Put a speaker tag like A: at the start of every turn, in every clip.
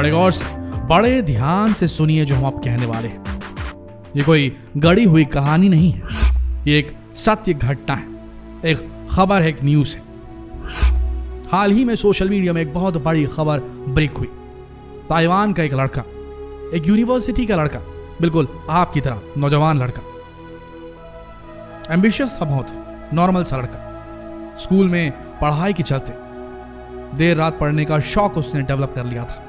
A: बड़े गौर से, बड़े ध्यान से सुनिए जो हम अब कहने वाले हैं। ये कोई गढ़ी हुई कहानी नहीं है, ये एक सत्य घटना है, एक खबर है, एक न्यूज है। हाल ही में सोशल मीडिया में एक बहुत बड़ी खबर ब्रेक हुई। ताइवान का एक लड़का, एक यूनिवर्सिटी का लड़का, बिल्कुल आपकी तरह नौजवान लड़का, एम्बिशियस था बहुत, नॉर्मल सा लड़का, स्कूल में पढ़ाई के चलते देर रात पढ़ने का शौक उसने डेवलप कर लिया था।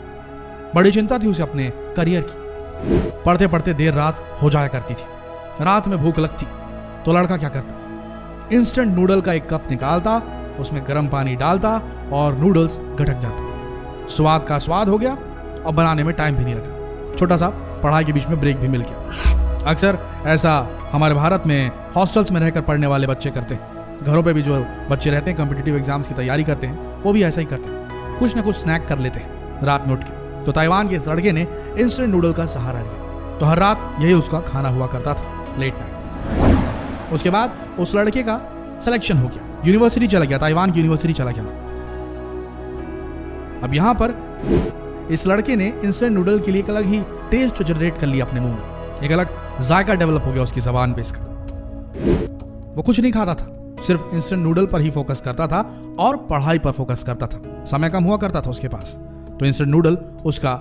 A: बड़ी चिंता थी उसे अपने करियर की। पढ़ते पढ़ते देर रात हो जाया करती थी। रात में भूख लगती तो लड़का क्या करता, इंस्टेंट नूडल का एक कप निकालता, उसमें गर्म पानी डालता और नूडल्स गटक जाता। स्वाद का स्वाद हो गया और बनाने में टाइम भी नहीं लगा। छोटा सा पढ़ाई के बीच में ब्रेक भी मिल गया। अक्सर ऐसा हमारे भारत में हॉस्टल्स में रहकर पढ़ने वाले बच्चे करते हैं। घरों पे भी जो बच्चे रहते हैं, कॉम्पिटिटिव एग्जाम्स की तैयारी करते हैं, वो भी ऐसा ही करते हैं, कुछ ना कुछ स्नैक कर लेते हैं रात में उठ के। तो ताइवान के इस लड़के ने इंस्टेंट नूडल का सहारा लिया, तो हर रात यही उसका खाना हुआ करता था, लेट नाइट। उसके बाद उस लड़के का सिलेक्शन हो गया, यूनिवर्सिटी चला गया, ताइवान की यूनिवर्सिटी चला गया। अब यहां पर इस लड़के ने इंस्टेंट नूडल के लिए एक अलग ही टेस्ट जनरेट कर लिया अपने मुंह में, एक अलग जायका डेवलप हो गया उसकी जबान पे इसका। वो कुछ नहीं खाता था, सिर्फ इंस्टेंट नूडल पर ही फोकस करता था और पढ़ाई पर फोकस करता था। समय कम हुआ करता था उसके पास, तो इंस्टेंट नूडल उसका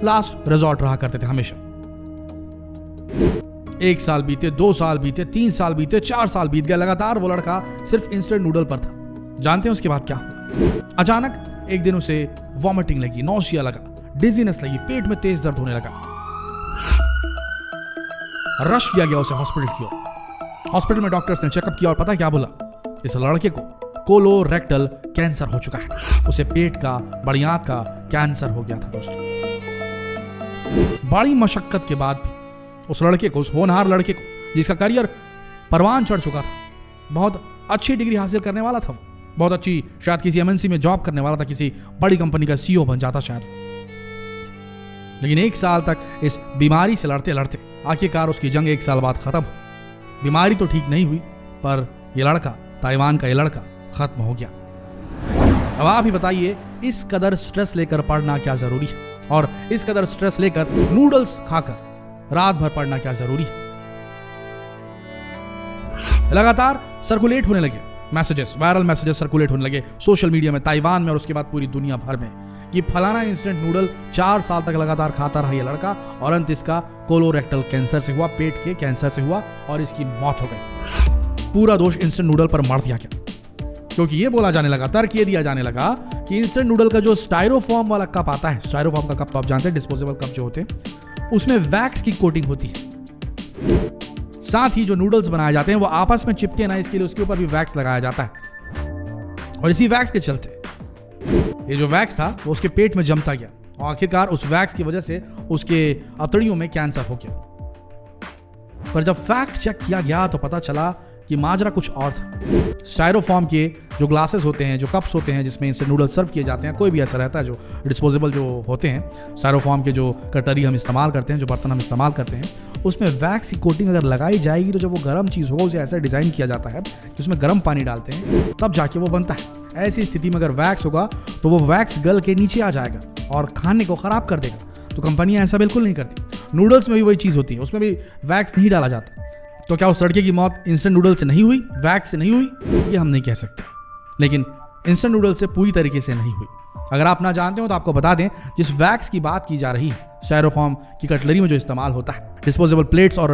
A: लास्ट रिजॉर्ट रहा करते थे हमेशा। 1 साल बीते, 2 साल बीते, 3 साल बीते, 4 साल बीत गया, लगातार वो लड़का सिर्फ इंस्टेंट नूडल पर था। जानते हैं उसके बाद क्या हुआ? अचानक एक दिन उसे वॉमिटिंग लगी, नौसिया लगा, डिजीनेस लगी, पेट में तेज दर्द होने लगा। रश किया गया उसे हॉस्पिटल की ओर। हॉस्पिटल में डॉक्टर्स ने चेकअप किया और पता क्या बोला? इस लड़के को कोलोरेक्टल कैंसर हो चुका है। उसे पेट का, बड़ी आंत का कैंसर हो गया था दोस्तों। बड़ी मशक्कत के बाद भी उस लड़के को, उस होनहार लड़के को, जिसका करियर परवान चढ़ चुका था, बहुत अच्छी डिग्री हासिल करने वाला था, बहुत अच्छी, शायद किसी एमएनसी में जॉब करने वाला था, किसी बड़ी कंपनी का सीईओ बन जाता शायद, लेकिन 1 साल तक इस बीमारी से लड़ते लड़ते आखिरकार उसकी जंग 1 साल बाद खत्म हुई। बीमारी तो ठीक नहीं हुई, पर यह लड़का, ताइवान का यह लड़का खत्म हो गया। अब आप ही बताइए, इस कदर स्ट्रेस लेकर पढ़ना क्या जरूरी है, और इस कदर स्ट्रेस लेकर नूडल्स खाकर रात भर पढ़ना क्या जरूरी है? लगातार सर्कुलेट होने लगे मैसेजेस, वायरल मैसेजेस सर्कुलेट होने लगे सोशल मीडिया में, ताइवान में और उसके बाद पूरी दुनिया भर में, कि फलाना इंस्टेंट नूडल 4 साल तक लगातार खाता रहा ये लड़का और अंत इसका कोलोरेक्टल कैंसर से हुआ, पेट के कैंसर से हुआ और इसकी मौत हो गई। पूरा दोष इंस्टेंट नूडल पर मर दिया गया, क्योंकि ये बोला जाने लगा, तर्क ये दिया जाने लगा कि इंस्टेंट नूडल का जो स्टाइरोफॉर्म वाला कप आता है, स्टाइरोफॉर्म का कप तो आप जानते हैं, डिस्पोजेबल कप जो होते हैं, उसमें वैक्स की कोटिंग होती है। साथ ही जो नूडल्स बनाए जाते हैं वो आपस में चिपके ना, इसके लिए उसके ऊपर भी वैक्स लगाया जाता है। और इसी वैक्स के चलते ये जो वैक्स था वो उसके पेट में जमता गया और आखिरकार उस वैक्स की वजह से उसके अतड़ियों में कैंसर हो गया। पर जब फैक्ट चेक किया गया तो पता चला कि माजरा कुछ और था। स्टाइरोफॉर्म के जो ग्लासेस होते हैं, जो कप्स होते हैं जिसमें इनसे नूडल्स सर्व किए जाते हैं, कोई भी ऐसा रहता है जो डिस्पोजेबल जो होते हैं, स्टाइरोफॉर्म के जो कटोरी हम इस्तेमाल करते हैं, जो बर्तन हम इस्तेमाल करते हैं, उसमें वैक्स की कोटिंग अगर लगाई जाएगी तो जब वो गर्म चीज़ होगा उसे ऐसा डिज़ाइन किया जाता है जिसमें गर्म पानी डालते हैं तब जाके वो बनता है। ऐसी स्थिति में अगर वैक्स होगा तो वो वैक्स गल के नीचे आ जाएगा और खाने को खराब कर देगा। तो कंपनियां ऐसा बिल्कुल नहीं करती। नूडल्स में भी वही चीज़ होती है, उसमें भी वैक्स नहीं डाला जाता। तो क्या उस लड़के की मौत इंस्टेंट नूडल से नहीं हुई, वैक्स से नहीं हुई? ये हम नहीं कह सकते, लेकिन इंस्टेंट नूडल से पूरी तरीके से नहीं हुई। अगर आप ना जानते हो तो आपको बता दें, जिस वैक्स की बात की जा रही है, स्टाइरोफॉर्म की कटलरी में जो इस्तेमाल होता है, डिस्पोजेबल प्लेट्स और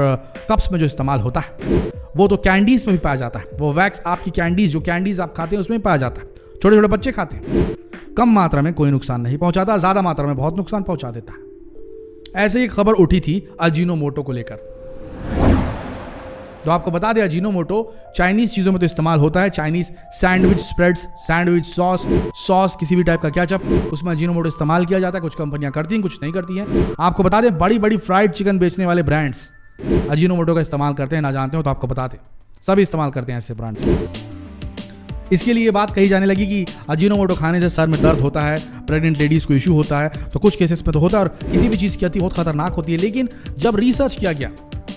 A: कप्स में जो इस्तेमाल होता है, वो तो कैंडीज में भी पाया जाता है। वो वैक्स आपकी कैंडीज, जो कैंडीज आप खाते हैं उसमें पाया जाता है। छोटे छोटे बच्चे खाते हैं। कम मात्रा में कोई नुकसान नहीं पहुंचाता, ज्यादा मात्रा में बहुत नुकसान पहुंचा देता है। ऐसे ही खबर उठी थी अजीनोमोटो को लेकर। तो आपको बता दें, अजीनोमोटो चाइनीज चीजों में तो इस्तेमाल होता है। Chinese sandwich spreads, sandwich sauce, किसी भी टाइप का केचप, उसमें अजीनोमोटो इस्तेमाल किया जाता है। कुछ कंपनियां करती हैं, कुछ नहीं करती हैं। आपको बता दें, बड़ी बड़ी फ्राइड चिकन बेचने वाले ब्रांड्स अजीनोमोटो का इस्तेमाल करते हैं। ना जानते हो तो आपको बता दें, सभी इस्तेमाल करते हैं ऐसे ब्रांड्स। इसके लिए ये बात कही जाने लगी कि अजीनोमोटो खाने से सर में दर्द होता है, प्रेग्नेंट लेडीज को इशू होता है, तो कुछ केसेस में तो होता है और किसी भी चीज़ की अति बहुत खतरनाक होती है। लेकिन जब रिसर्च किया गया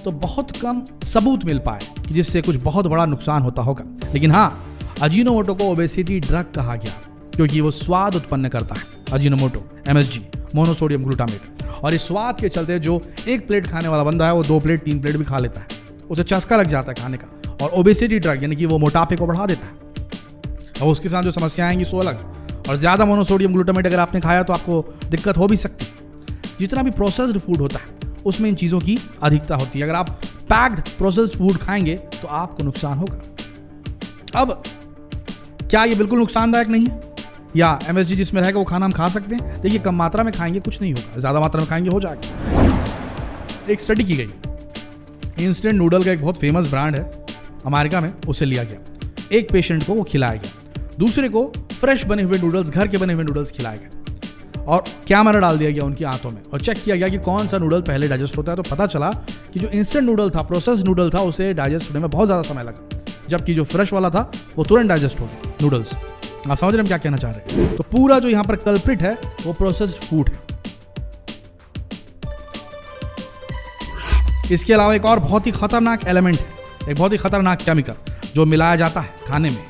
A: तो बहुत कम सबूत मिल पाए कि जिससे कुछ बहुत बड़ा नुकसान होता होगा। लेकिन हाँ, अजीनोमोटो को ओबेसिटी ड्रग कहा गया क्योंकि वो स्वाद उत्पन्न करता है। Ajinomoto, MSG monosodium glutamate. और इस स्वाद के चलते जो एक प्लेट खाने वाला बंदा है वो 2 प्लेट 3 प्लेट भी खा लेता है, उसे चस्का लग जाता है खाने का, और ओबेसिटी ड्रग यानी कि वो मोटापे को बढ़ा देता है। और उसके साथ जो समस्याएं आएंगी सो अलग। और ज़्यादा मोनोसोडियम ग्लूटामेट अगर आपने खाया तो आपको दिक्कत हो भी सकती है। जितना भी प्रोसेस्ड फूड होता है उसमें इन चीज़ों की अधिकता होती है। अगर आप पैक्ड प्रोसेस्ड फूड खाएंगे तो आपको नुकसान होगा। अब क्या ये बिल्कुल नुकसानदायक नहीं है, या MSG जिसमें रहेगा वो खाना हम खा सकते हैं? देखिए, कम मात्रा में खाएंगे कुछ नहीं होगा, ज़्यादा मात्रा में खाएंगे हो जाएगा। एक स्टडी की गई, इंस्टेंट नूडल का एक बहुत फेमस ब्रांड है अमेरिका में, उसे लिया गया। एक पेशेंट को वो खिलाया गया, दूसरे को फ्रेश बने हुए नूडल्स, घर के बने हुए नूडल्स खिलाए गए, और कैमरा डाल दिया गया उनकी आंतों में और चेक किया गया कि कौन सा नूडल पहले डाइजेस्ट होता है। तो पता चला कि जो इंस्टेंट नूडल था, प्रोसेस्ड नूडल था, उसे डाइजेस्ट होने में बहुत ज़्यादा समय लगा, जबकि जो फ्रेश वाला था वो तुरंत डाइजेस्ट हो गया नूडल्स। आप समझ रहे हैं हम क्या कहना चाह रहे हैं? तो पूरा जो यहाँ पर कल्प्रिट है वो प्रोसेस्ड फूड है। इसके अलावा एक और बहुत ही खतरनाक एलिमेंट है, एक बहुत ही खतरनाक केमिकल जो मिलाया जाता है खाने में,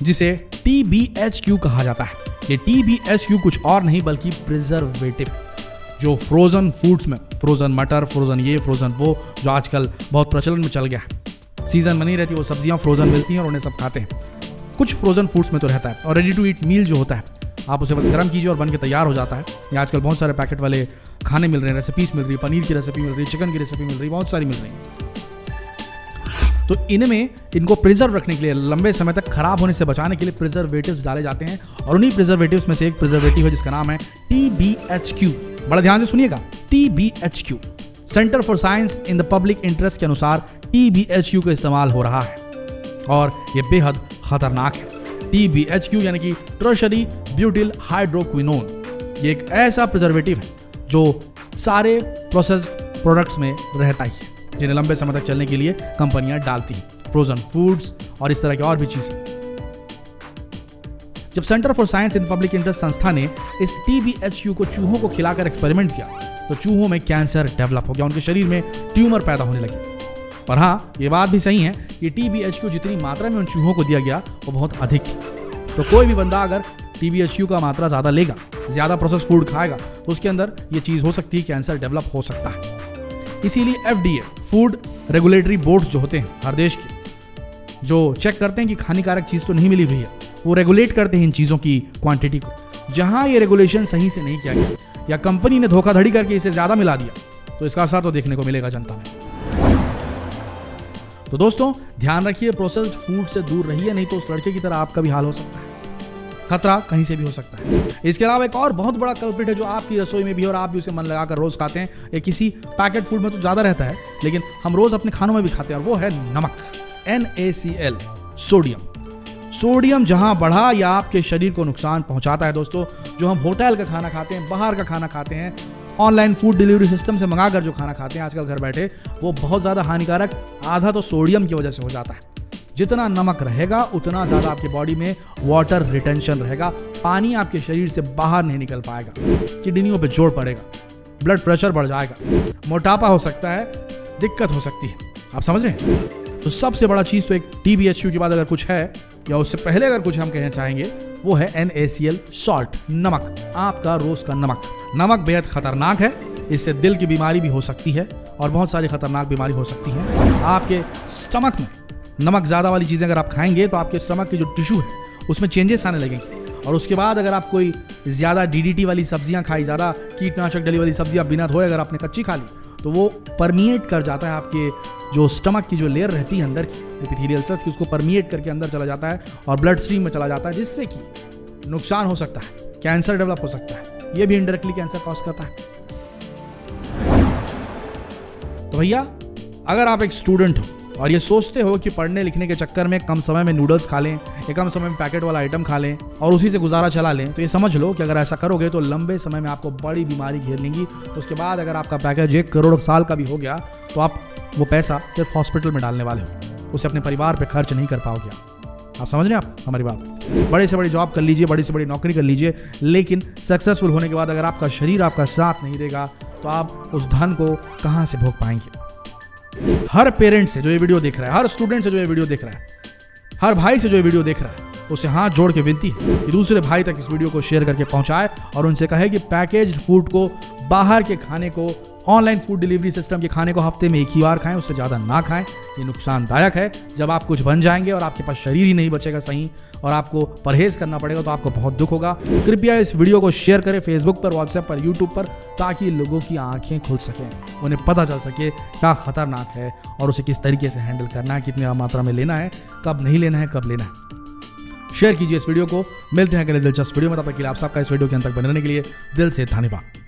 A: जिसे TBHQ कहा जाता है। ये TBHQ कुछ और नहीं बल्कि प्रिजर्वेटिव, जो फ्रोजन फूड्स में, फ्रोजन मटर, फ्रोजन ये, फ्रोजन वो, जो आजकल बहुत प्रचलन में चल गया है। सीजन में नहीं रहती वो सब्जियां फ्रोजन मिलती हैं और उन्हें सब खाते हैं। कुछ फ्रोजन फूड्स में तो रहता है। और रेडी टू ईट मील जो होता है, आप उसे बस गर्म कीजिए और बन के तैयार हो जाता है। ये आजकल बहुत सारे पैकेट वाले खाने मिल रहे हैं, रेसिपीज मिल रही है, पनीर की रेसिपी मिल रही है, चिकन की रेसिपी मिल रही है, बहुत सारी मिल रही है। तो इनमें इनको प्रिजर्व रखने के लिए, लंबे समय तक खराब होने से बचाने के लिए प्रिजर्वेटिव्स डाले जाते हैं। और उन्हीं प्रिजर्वेटिव्स में से एक प्रिजर्वेटिव है जिसका नाम है TBHQ। बड़ा ध्यान से सुनिएगा, TBHQ। Centre for science in the public interest के अनुसार TBHQ का इस्तेमाल हो रहा है और ये बेहद खतरनाक है। TBHQ यानी कि टर्शरी ब्यूटिल हाइड्रोक्विनोन। ये एक ऐसा प्रिजर्वेटिव है जो सारे प्रोसेस्ड प्रोडक्ट्स में रहता ही है, जिन्हें लंबे समय तक चलने के लिए कंपनियां डालती हैं, फ्रोजन फूड्स और इस तरह की और भी चीजें। जब centre for science in public interest संस्था ने इस TBHQ को चूहों को खिलाकर एक्सपेरिमेंट किया तो चूहों में कैंसर डेवलप हो गया, उनके शरीर में ट्यूमर पैदा होने लगे। पर हाँ, ये बात भी सही है कि TBHQ जितनी मात्रा में उन चूहों को दिया गया वो बहुत अधिक थी। तो कोई भी बंदा अगर TBHQ का मात्रा ज़्यादा लेगा, ज़्यादा प्रोसेस फूड खाएगा, तो उसके अंदर ये चीज़ हो सकती है, कैंसर डेवलप हो सकता है। इसीलिए FDA, फूड रेगुलेटरी बोर्ड्स जो होते हैं हर देश के, जो चेक करते हैं कि हानिकारक चीज़ तो नहीं मिली हुई है, वो रेगुलेट करते हैं इन चीज़ों की क्वांटिटी को। जहाँ ये रेगुलेशन सही से नहीं किया गया या कंपनी ने धोखाधड़ी करके इसे ज़्यादा मिला दिया, तो इसका असर तो देखने को मिलेगा जनता में। तो दोस्तों ध्यान रखिए, प्रोसेस्ड फूड से दूर रहिए, नहीं तो उस लड़के की तरह आपका भी हाल हो सकता है। खतरा कहीं से भी हो सकता है। इसके अलावा एक और बहुत बड़ा कल्प्रिट है जो आपकी रसोई में भी, और आप भी उसे मन लगाकर रोज खाते हैं। ये किसी पैकेट फूड में तो ज्यादा रहता है, लेकिन हम रोज अपने खानों में भी खाते हैं, और वो है नमक, NaCl, सोडियम। सोडियम जहां बढ़ा या आपके शरीर को नुकसान पहुंचाता है दोस्तों। जो हम होटल का खाना खाते हैं, बाहर का खाना खाते हैं, ऑनलाइन फूड डिलीवरी सिस्टम से मंगाकर जो खाना खाते हैं आजकल घर बैठे, वो बहुत ज़्यादा हानिकारक आधा तो सोडियम की वजह से हो जाता है। जितना नमक रहेगा उतना ज़्यादा आपकी बॉडी में वाटर रिटेंशन रहेगा, पानी आपके शरीर से बाहर नहीं निकल पाएगा, किडनियों पे जोर पड़ेगा, ब्लड प्रेशर बढ़ जाएगा, मोटापा हो सकता है, दिक्कत हो सकती है। आप समझ रहे हैं? तो सबसे बड़ा चीज़ तो एक TBHQ के बाद अगर कुछ है, या उससे पहले अगर कुछ हम कहना चाहेंगे, वो है NaCl, सॉल्ट, नमक, आपका रोज का नमक। नमक बेहद खतरनाक है, इससे दिल की बीमारी भी हो सकती है और बहुत सारी खतरनाक बीमारी हो सकती है। आपके स्टमक में नमक ज़्यादा वाली चीज़ें अगर आप खाएंगे तो आपके स्टमक की जो टिश्यू है उसमें चेंजेस आने लगेंगे, और उसके बाद अगर आप कोई ज़्यादा DDT वाली सब्जियां खाई, ज़्यादा कीटनाशक डली वाली सब्जियां बिना धोए अगर आपने कच्ची खा ली, तो वो परमिएट कर जाता है आपके जो स्टमक की जो लेयर रहती है अंदर की एपिथेलियल सेल्स की, उसको परमिएट करके अंदर चला जाता है और ब्लड स्ट्रीम में चला जाता है, जिससे कि नुकसान हो सकता है, कैंसर डेवलप हो सकता है। ये भी इनडायरेक्टली कैंसर कॉज करता है। तो भैया, अगर आप एक स्टूडेंट हो और ये सोचते हो कि पढ़ने लिखने के चक्कर में कम समय में नूडल्स खा लें या कम समय में पैकेट वाला आइटम खा लें और उसी से गुजारा चला लें, तो ये समझ लो कि अगर ऐसा करोगे तो लंबे समय में आपको बड़ी बीमारी घेर लेंगी। तो उसके बाद अगर आपका पैकेज 1 करोड़ साल का भी हो गया तो आप वो पैसा सिर्फ हॉस्पिटल में डालने वाले हो, उसे अपने परिवार पर खर्च नहीं कर पाओगे। आप समझ रहे हैं आप हमारी बात? बड़ी से बड़ी जॉब कर लीजिए, बड़ी से बड़ी नौकरी कर लीजिए, लेकिन सक्सेसफुल होने के बाद अगर आपका शरीर आपका साथ नहीं देगा तो आप उस धन को कहाँ से भोग पाएंगे? हर पेरेंट से जो ये वीडियो देख रहा है, हर स्टूडेंट से जो ये वीडियो देख रहा है, हर भाई से जो ये वीडियो देख रहा है, उसे हाथ जोड़ के विनती है कि दूसरे भाई तक इस वीडियो को शेयर करके पहुंचाए और उनसे कहे कि पैकेज्ड फूड को, बाहर के खाने को, ऑनलाइन फूड डिलीवरी सिस्टम के खाने को हफ्ते में एक ही बार खाएं, उससे ज़्यादा ना खाएं। ये नुकसानदायक है। जब आप कुछ बन जाएंगे और आपके पास शरीर ही नहीं बचेगा सही और आपको परहेज करना पड़ेगा तो आपको बहुत दुख होगा। कृपया इस वीडियो को शेयर करें फेसबुक पर, व्हाट्सएप पर, यूट्यूब पर, ताकि लोगों की आंखें खुल सकें, उन्हें पता चल सके क्या खतरनाक है और उसे किस तरीके से हैंडल करना है, कितनी मात्रा में लेना है, कब नहीं लेना है, कब लेना है। शेयर कीजिए इस वीडियो को। मिलते हैं अगले दिलचस्प वीडियो में। तब तक के लिए आप सबका इस वीडियो के अंत तक बने रहने के लिए दिल से धन्यवाद।